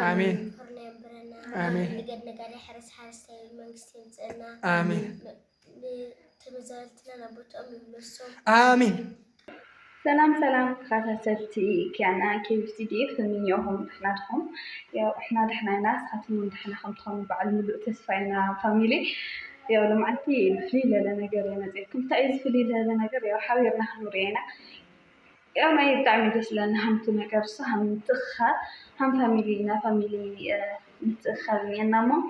آمين كرنا يبرنا آمين نقد نقاري حرس المنجس يمسنا آمين تمزالتنا نبوت أمي بلسوم آمين سلام خاطرتي كأنا كيف تدير في من يوم إحناهم يا إحنا دحنا ناس خاتمين دحنا خمطهم بعد مدة تسفينا فاميلي يا لما عندي الفليلة لنا جرينا زي كنت أيز فليلة لنا جري وحاولنا نورينا يا ما يدعم دس لنا هم تنكرسها هم تخا هم فاميلي متخا ينامو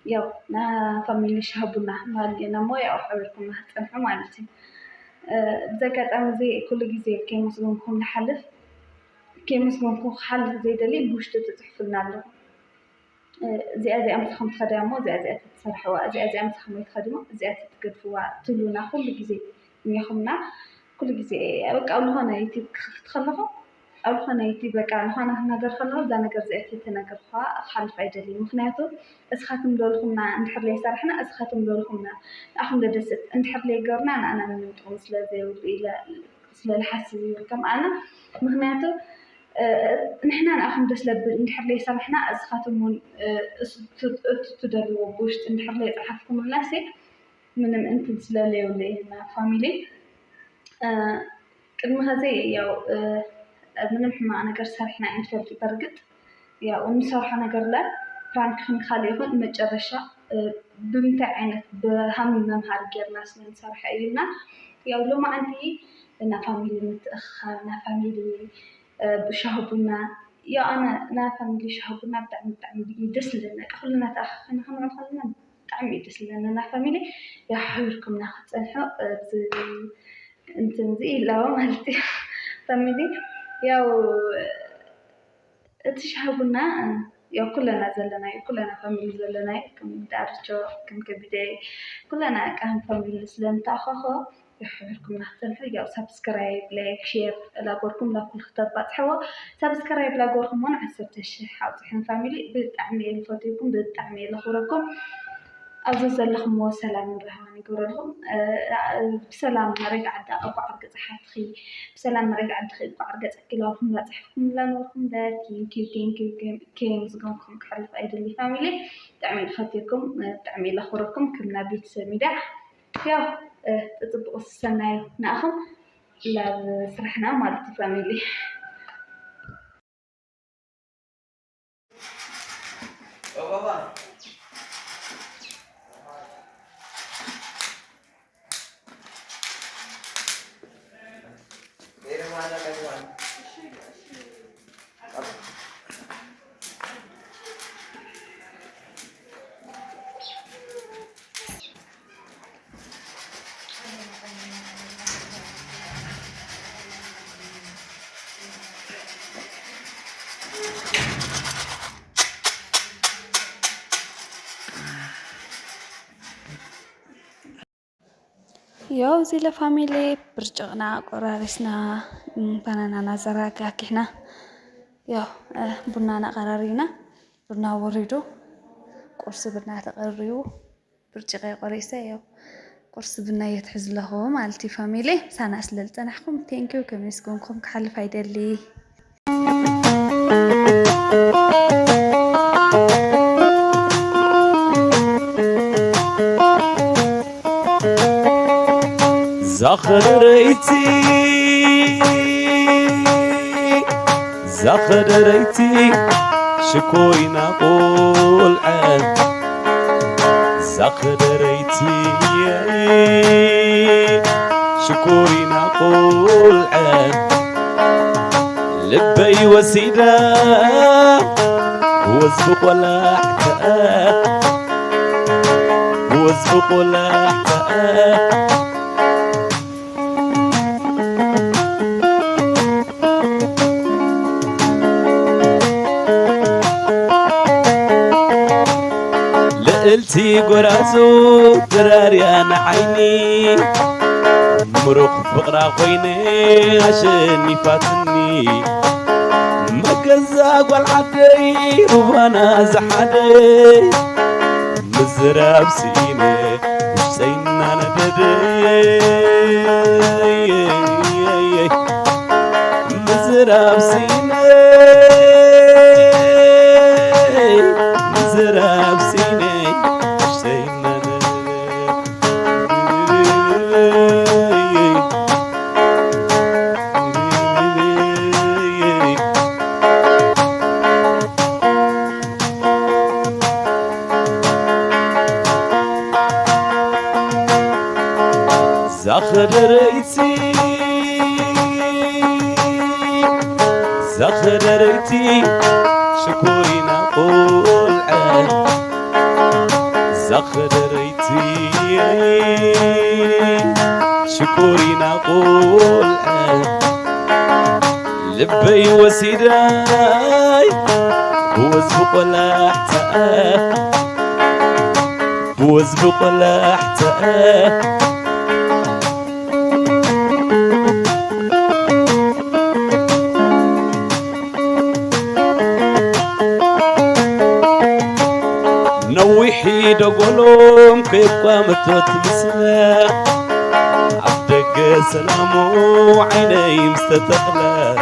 يا نا فاميلي شهبنا مال ينامو يا أحاولكم هتفهم مالتي ذكرت أنا زي كل جزء كي مسلمكم نحلف كي مسلمكم حل زي دليل بوش تتحفلنا له زي أمس خم خدموا زي تتصرحوا زي أمس خم يخدموا زي تتقدفوا تلونا كل جزء يخمنا كل جزء بقى أول هنا يتي تخلفوا أول هنا يتي بقى هنا نقدر خلفوا ده نقدر زي تنقدفوا حل فايدة لي مخناتو أسخاتم دولهم نحب لي صراحنا أسخاتم دولهم أخم لدست نحب لي قرنا أنا من متقمص لذي وإلى الحسي كم أنا مخناتو نحنا أخم دس لب نحب لي صراحنا أسخاتم تدروا بوش نحب لي أحفكم الناس من أنت تسلالي ولا هنا فاميلي كلمة هذه يا من محما أنا قرر صراحنا أنت في برقد يا ونصراحة أنا قرر لا فرانك خليهم متجرشة بمتعينة بهم ممهر غير ناس من صراحة إلنا يا ولو ما عندي لنا فاميلي متأخر لنا فاميلي بشهبنا يا أنا فاميلي شهبنا بتعمل يدس لنا كلنا تأخرنا خلنا تعمل يدس لنا أنا فاميلي يا حولكم ناخذ سنحة أنت زي لا مالتي فاميلي يا تشهبنا يا كلنا زلنا كلنا فاميلي زلنا كم دارجو كم كبداية كلنا كهم فاميلي زلنا تأخذ يحبكم نحتن حاجة سبسكرايب لايك شير لاقوركم لا كل خطاب بتحوا سبسكرايب لاقوركم وانا عسبت الشيء حاط إحنا فاميلي بالتعميل فاتيكم بالتعميل لخوركم أعزز لكم وسلام رهاني قولهم بسلام مريق عدا أو بعرق حاتخي بسلام مريق عدا خي بعرق كلهم لا تحكم لا نوركم لا كين زقونكم كحلف أيد اللي فاميلي تعمل فاتيكم تعمل لخوركم كنا بيت سميدة يا تطبقوا السنة ناخم لا فرحنا مالتي فاميلي بابا يو زي لفاميلي برجعنا قرارسنا بنانا نزرع كحنا يو بنانا قرارينا بنا وريدو قرص بنا تقريو برجع قريسة يو قرص بنا يتحز له مالتي فاميلي سنة أسللت نحكم تينكيو كم نسكنكم كحل فايدة لي زخر ريتي شكوينا قول عاد زخر ريتي شكوينا قول عاد لبي وسيدة وزق ولا احتاج وزق ولا احتاج لقلتي قرازو دراريان عيني مروخ فقرا خويني عشان فاتني مقزا والعدي وانا زحدي مزراب سيني وش سينا نددي مزراب سيني زخدريتي زخدريتي شكوري نقول عاد زخدريتي شكوري نقول عاد لبي وسيداي بوزبق ولا احتاج بوزبق ولا احتاج نوحي دقولهم كيف قامت تمسلا عبدك سلامو عيني مستتقلا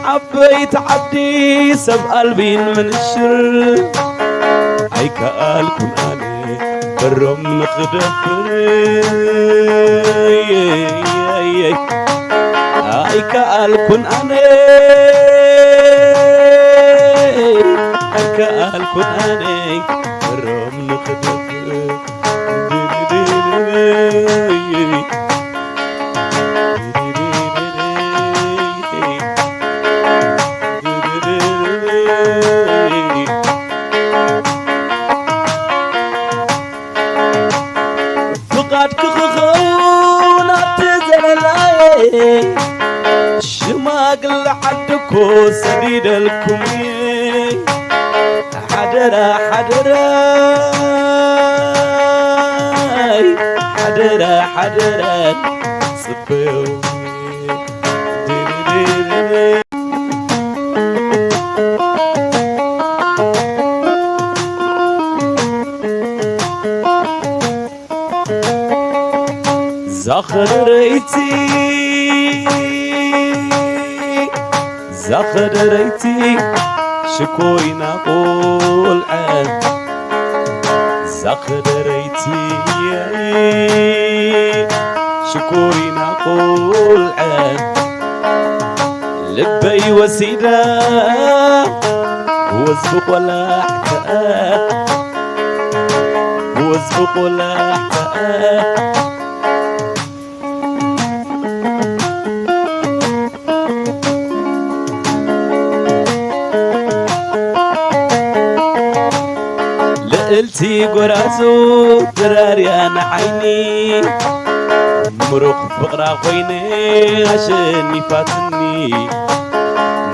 عبيت عبدي سب قلبي من الشر هيك قال كن أنا برم نخدفر هيك قال كن أنا هيك قال كن أنا برم نخدفر شماقل عدكو سديد الكمي حدرا حدرا حدرا حدرا صفيو زخريتي زخريتي شكوي نقول عاد زخريتي شكوي نقول عاد لبي وسيدة وزبق ولا احتاج وزبق ولا احتاج لقلتي قرازو دراريان عيني مروق فقرا خويني عشاني فاتني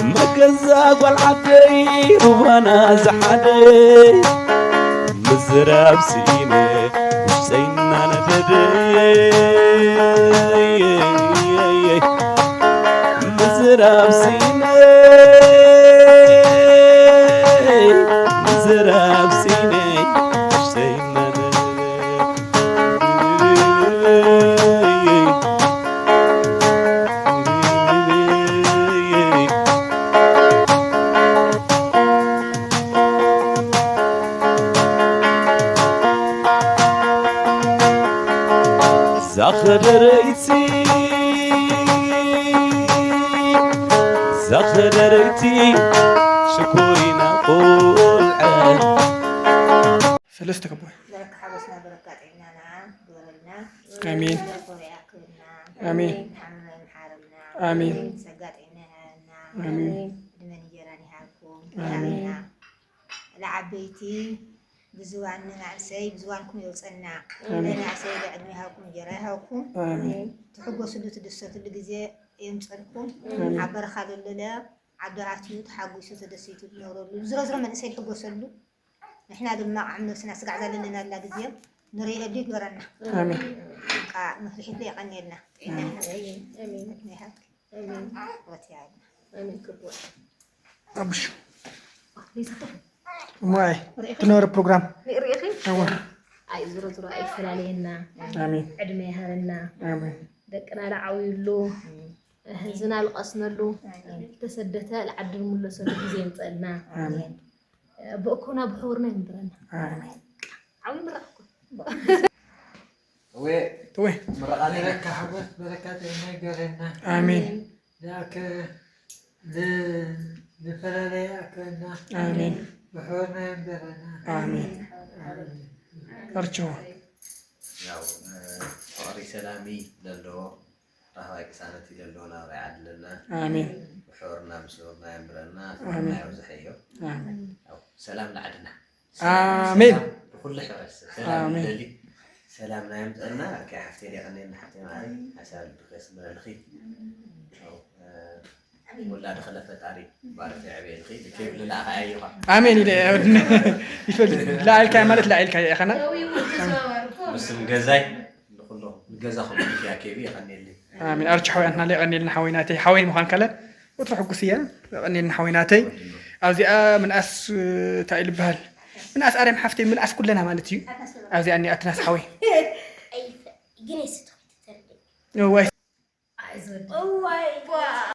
مكزا والعدي وانا زحدي مزراب سيني مش سينا نددي مزراب سيني مزراب سيني زخريتي زخريتي شكوري نقول عاد ثلاثة كبوي لك حبسنا بركات عيننا دورنا آمين آمين آمين سقات عيننا آمين لمن جيراني هاكم آمين لعبيتي بزوان نعسي بزوانكم يوصلنا آمين نعسي بعدني هاكم جيراني هاكم آمين تحبوا سدو تدسوت اللي جزي يمصلكم آمين عبر خالو لله عبد عاتيو تحقوا سو تدسيتو نورو زرزر من سي حقوا سلو نحنا دم عملوا سنة سقع زلنا لا جزية نري اللي جرنا آمين نفرح لي قنينا آمين آمين نهاك آمين وتعالى آمين كبوة أبش معي تنور البروجرام ريخي أول أي زر أي فلالينا آمين عدمي هلنا آمين دكنا لعويلو هزنا القصنلو تسدتا العدل ملسل زين طلنا آمين بأكونا بحورنا يمبرنا آمين عوي مرحكم وي توي مرقاني لك حبس بركات المجرنا آمين لك لفلالي أكلنا آمين بحورنا ينبرنا آمين أرجو فقري سلامي للو راهي كسانتي للو ناري عدلنا آمين وحورنا مسورنا يمبرنا آمين. وزحيو آمين سلام لعدنا آمين بكل حرس سلام آمين. للي سلامنا يمتقلنا كحفتي لي غنينا حتى معي حساب بخيس من الخيط ولا دخل فتاري بارك يا عبيد الخيط كيف لا ايوه آمين يفل لا عليك مالت لا عليك يا أخنا بس مجازاي كله مجازا خلص فيها كيف يغني لي آمين أرجع حوي أنا لي غني لنا حويناتي حوي مخان كلا وتروحوا قصية غني لنا حويناتي أوزي من أس تايل بهال من أس أريم حفتي من أس كلنا مالتي أوزي أني أتناس حوي أي جنيه ستة تردي واي واي